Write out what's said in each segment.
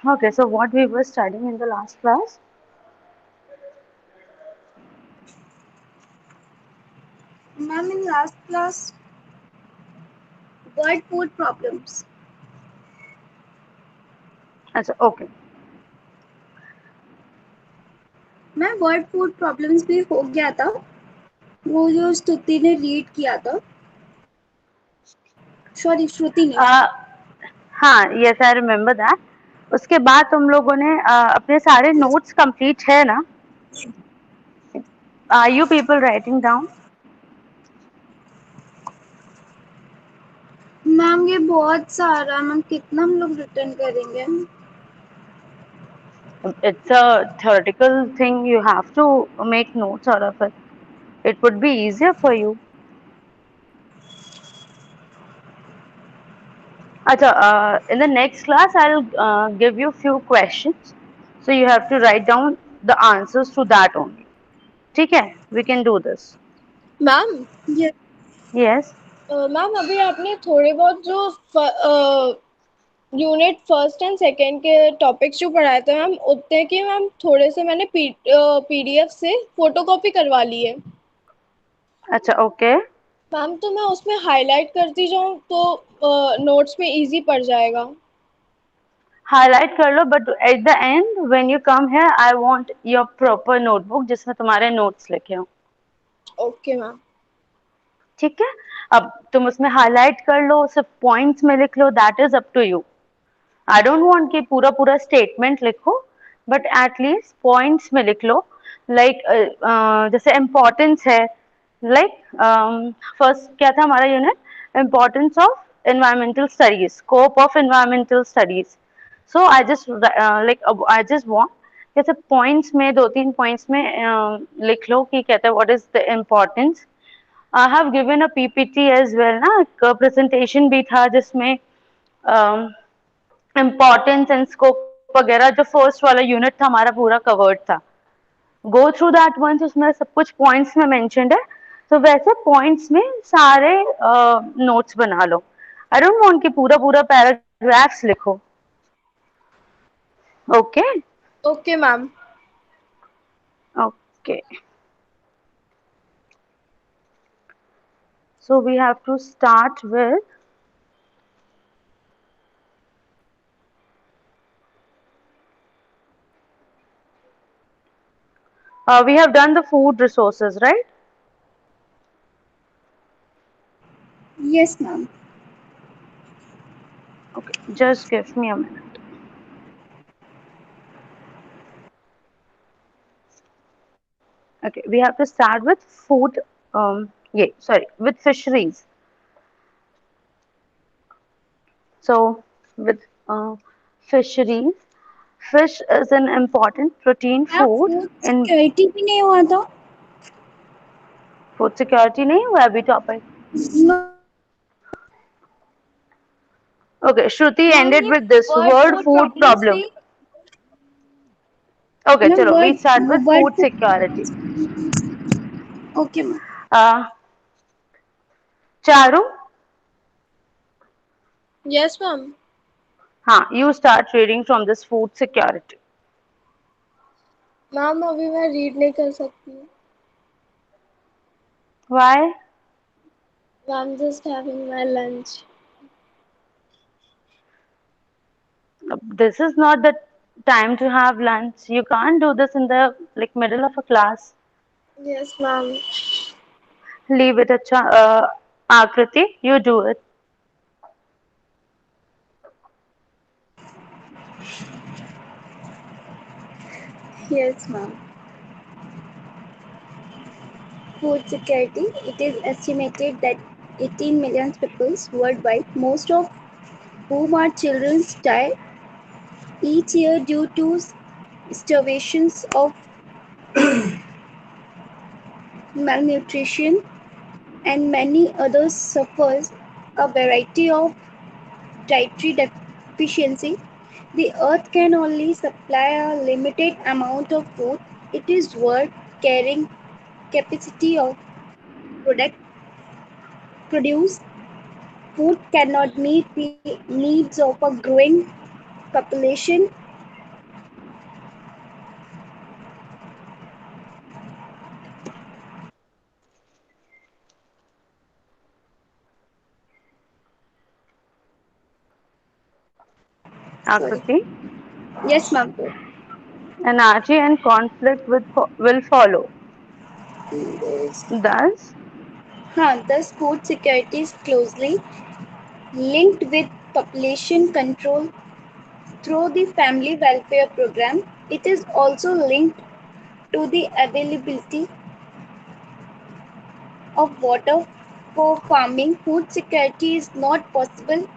Okay, so what we were studying in the last class? Ma'am, in last class, word food problems. Okay. मैं word food problems भी हो गया था, वो जो स्तुति ने रीड किया था, सॉरी श्रुति ने। Uh, हाँ, यस आई रिमेम्बर दैट। उसके बाद तुम लोगों ने अपने सारे नोट्स कंप्लीट है ना? Are you people writing down? Ma'am ये बहुत सारा, मैम कितना हम लोग रिटर्न करेंगे? It's a theoretical thing. You have to make notes out of it. It would be easier for you. Acha, in the next class, I'll give you few questions. So you have to write down the answers to that only. ठीक है? We can do this. Ma'am ये Yes. Ma'am अभी आपने थोड़े बहुत जो unit first and second के topics जो पढ़ाए थे मैम, उतने की मैम थोड़े से मैंने पीडीएफ से फोटोकॉपी करवा ली है अच्छा, ओके। मैम। तो मैं उसमें हाईलाइट करती जाऊँ तो नोट्स में इजी पड़ जाएगा। हाईलाइट कर लो, but at the end when you come here I want your proper notebook जिसमें तुम्हारे नोट्स लिखे हो। Okay ma'am. ठीक है? अब तुम उसमें हाईलाइट कर लो, सिर्फ पॉइंट्स में लिख लो, that is up to you. I don't want कि पूरा पूरा स्टेटमेंट लिखो, बट एटलीस्ट पॉइंट्स में लिख लो। लाइक जैसे इम्पोर्टेंस है, लाइक फर्स्ट क्या था हमारा unit? Importance of environmental studies, scope of environmental studies. So I just like I just want जैसे पॉइंट्स में, दो तीन पॉइंट्स में लिख लो कि कहते हैं what is the importance. I have given a PPT as well ना, एक प्रेजेंटेशन भी था जिसमें इम्पोर्टेंस एंड स्कोप वगैरह, जो फर्स्ट वाला यूनिट था हमारा पूरा कवर्ड था। गो थ्रू दैट वंस, उसमें सब कुछ पॉइंट्स में मेंशन्ड है। तो वैसे पॉइंट्स में सारे नोट्स बना लो। आई डोंट वांट कि पूरा पूरा पैराग्राफ्स लिखो। Okay? Okay ma'am. Okay, so we have to start with we have done the food resources, right? Yes ma'am. Okay, just give me a minute. Okay, we have to start with food. Yeah, sorry, with fisheries. So, with fisheries, fish is an important protein ma'am food food in security भी नहीं हुआ था? food security. नहीं हुआ अभी topic? No, Okay, Shruti ma'am ended ये with this word world food food problems problem. थी। Okay, ma'am चलो, we start with word food security. Okay ma'am. Uh, Charu, yes ma'am. हाँ, you start reading from this food security. Ma'am अभी मैं read नहीं कर सकती हूँ। Why? Ma'am just having my lunch. This is not the time to have lunch. You can't do this in the like middle of a class. Yes ma'am. Leave it, acha. Akriti, you do it. Yes ma'am. Food security. It is estimated that 18 million people worldwide, most of whom are children, die each year due to starvation of malnutrition, and many others suffer a variety of dietary deficiency. The earth can only supply a limited amount of food. It is world carrying capacity of product produce food cannot meet the needs of a growing population. Sorry. Akriti. Yes, ma'am. Anarchy and conflict will follow. Thus, Thus, food security is closely linked with population control through the Family Welfare Program. It is also linked to the availability of water for farming. Food security is not possible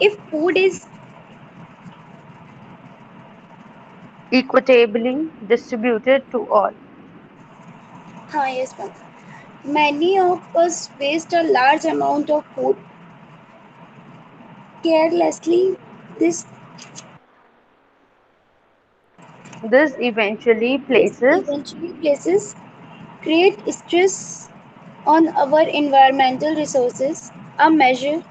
if food is equitably distributed to all. yes, ma'am. Many of us waste a large amount of food carelessly. This This eventually this places eventually places create stress on our environmental resources. A measure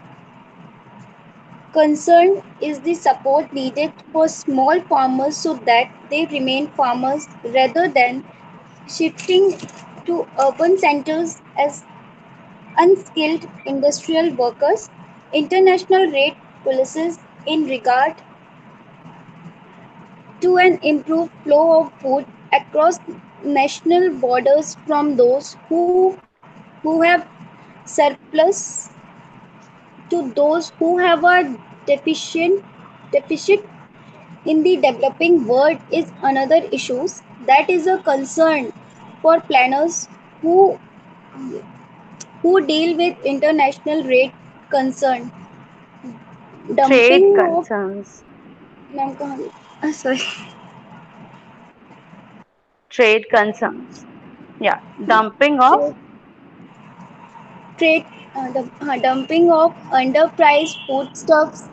concern is the support needed for small farmers so that they remain farmers rather than shifting to urban centers as unskilled industrial workers. International rate policies in regard to an improved flow of food across national borders from those who have surplus to those who have a deficit in the developing world is another issue that is a concern for planners who deal with international rate concern. trade Dumping of concerns. Ma'am कहाँ गई? Sorry. Trade concerns. Yeah, dumping of Trade, trade dumping of underpriced foodstuffs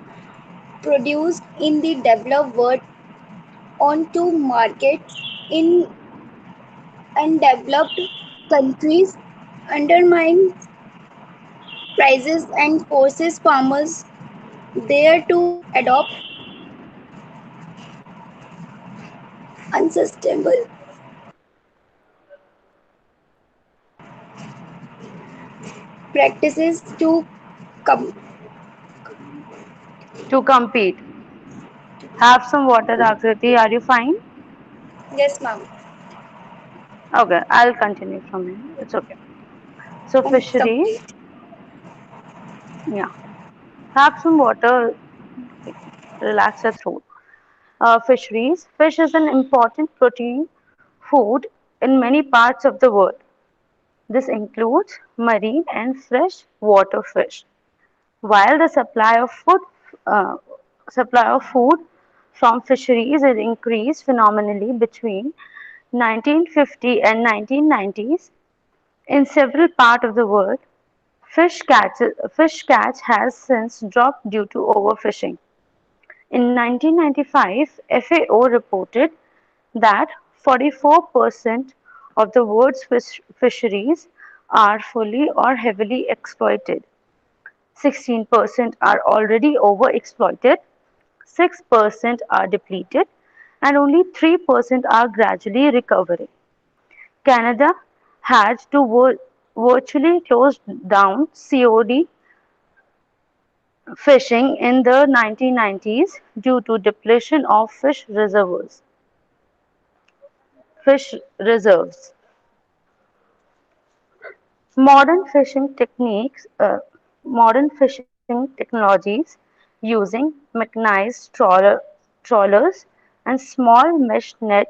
produced in the developed world onto markets in undeveloped countries undermines prices and forces farmers there to adopt unsustainable practices to come. to compete. Have some water, Akriti. Are you fine? Yes, ma'am. Okay, I'll continue from here. It's okay. So fisheries, Complete. yeah. Have some water, relax your throat. Fisheries. Fish is an important protein food in many parts of the world. This includes marine and fresh water fish. While the uh, supply of food from fisheries has increased phenomenally between 1950 and 1990s in several parts of the world, fish catch has since dropped due to overfishing. In 1995, FAO reported that 44% of the world's fisheries are fully or heavily exploited. 16% are already overexploited, 6% are depleted, and only 3% are gradually recovering. Canada had to virtually close down COD fishing in the 1990s due to depletion of fish reserves. Modern fishing techniques, modern fishing technologies using mechanized trawlers and small mesh net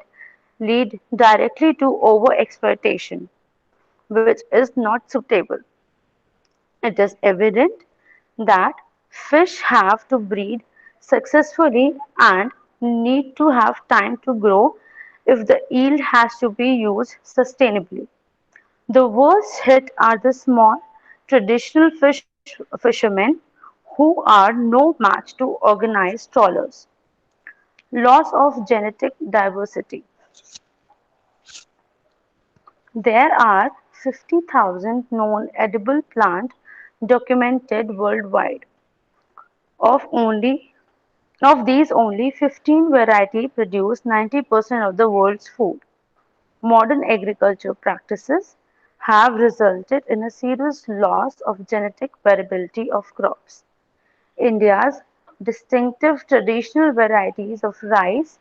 lead directly to overexploitation, which is not suitable. It is evident that fish have to breed successfully and need to have time to grow if the yield has to be used sustainably. The worst hit are the small, traditional fishermen who are no match to organized trawlers. Loss of genetic diversity. There are 50,000 known edible plants documented worldwide. Of only of these, only 15 varieties produce 90% of the world's food. Modern agriculture practices have resulted in a serious loss of genetic variability of crops. India's Distinctive traditional varieties of rice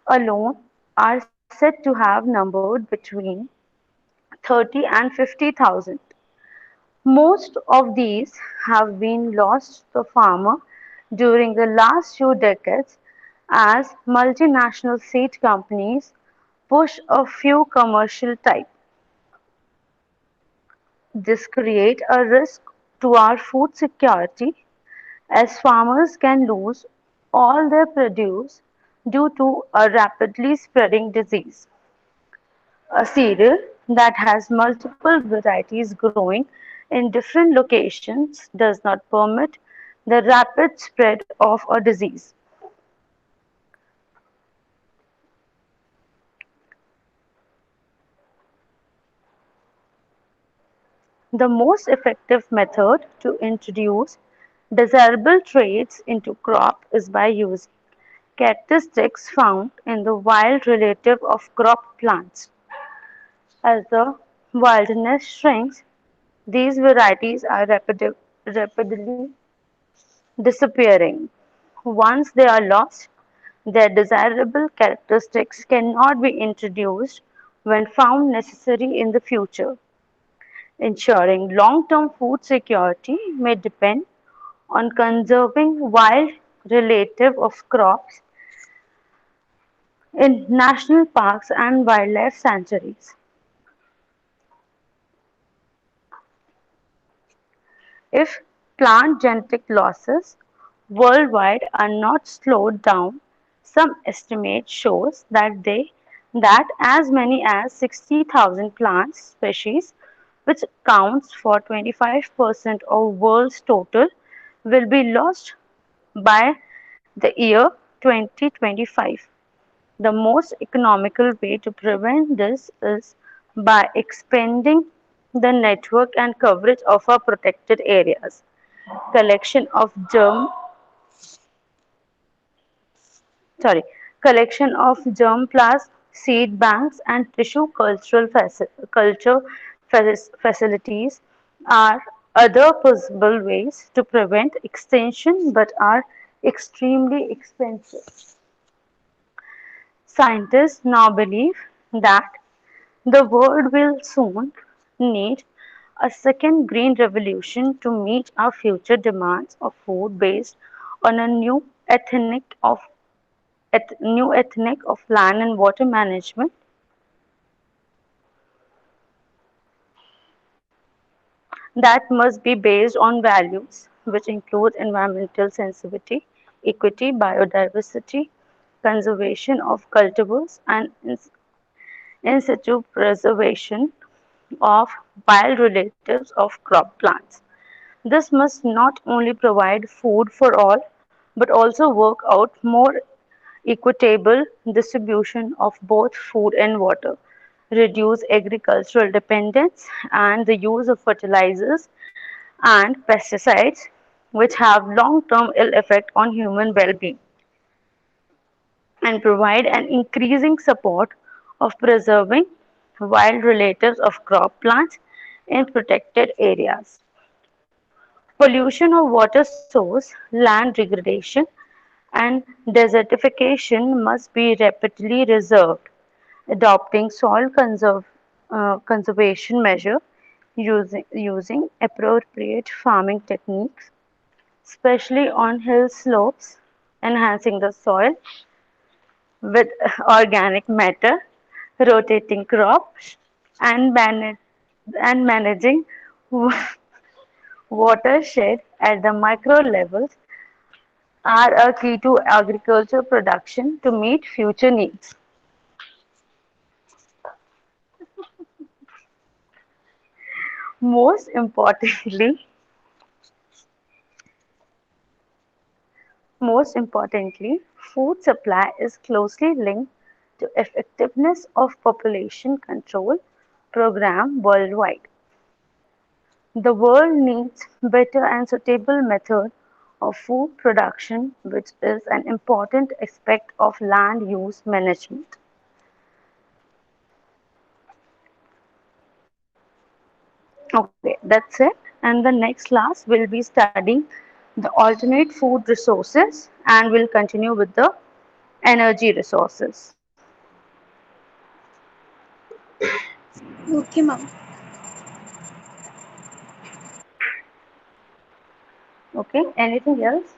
alone are said to have numbered between 30 and 50,000. Most of these have been lost to farmer during the last few decades as multinational seed companies push a few commercial type. This creates a risk to our food security as farmers can lose all their produce due to a rapidly spreading disease. A cereal that has multiple varieties growing in different locations does not permit the rapid spread of a disease. The most effective method to introduce desirable traits into crop is by using characteristics found in the wild relative of crop plants. As the wilderness shrinks, these varieties are rapidly disappearing. Once they are lost, their desirable characteristics cannot be introduced when found necessary in the future. Ensuring long-term food security may depend on conserving wild relative of crops in national parks and wildlife sanctuaries. If plant genetic losses worldwide are not slowed down, some estimate shows that as many as 60,000 plant species, which accounts for 25% of world's total, will be lost by the year 2025. The most economical way to prevent this is by expanding the network and coverage of our protected areas. Collection of sorry, collection of germplasm, seed banks, and tissue culture facilities are other possible ways to prevent extinction but are extremely expensive. Scientists now believe that the world will soon need a second green revolution to meet our future demands of food based on a new ethnic of land and water management that must be based on values which include environmental sensitivity, equity, biodiversity, conservation of cultivars, and in situ preservation of wild relatives of crop plants. This must not only provide food for all, but also work out more equitable distribution of both food and water, reduce agricultural dependence and the use of fertilizers and pesticides which have long-term ill effect on human well-being and provide an increasing support of preserving wild relatives of crop plants in protected areas. Pollution of water source, land degradation, and desertification must be rapidly resolved. Adopting conservation measure using appropriate farming techniques, especially on hill slopes, enhancing the soil with organic matter, rotating crops, and, and managing watershed at the micro levels are a key to agriculture production to meet future needs. Most importantly, most importantly, food supply is closely linked to effectiveness of population control program worldwide. The world needs better and suitable method of food production, which is an important aspect of land use management. Okay, that's it. And the next class will be studying the alternate food resources, and we'll continue with the energy resources. Okay, ma'am. Okay, anything else?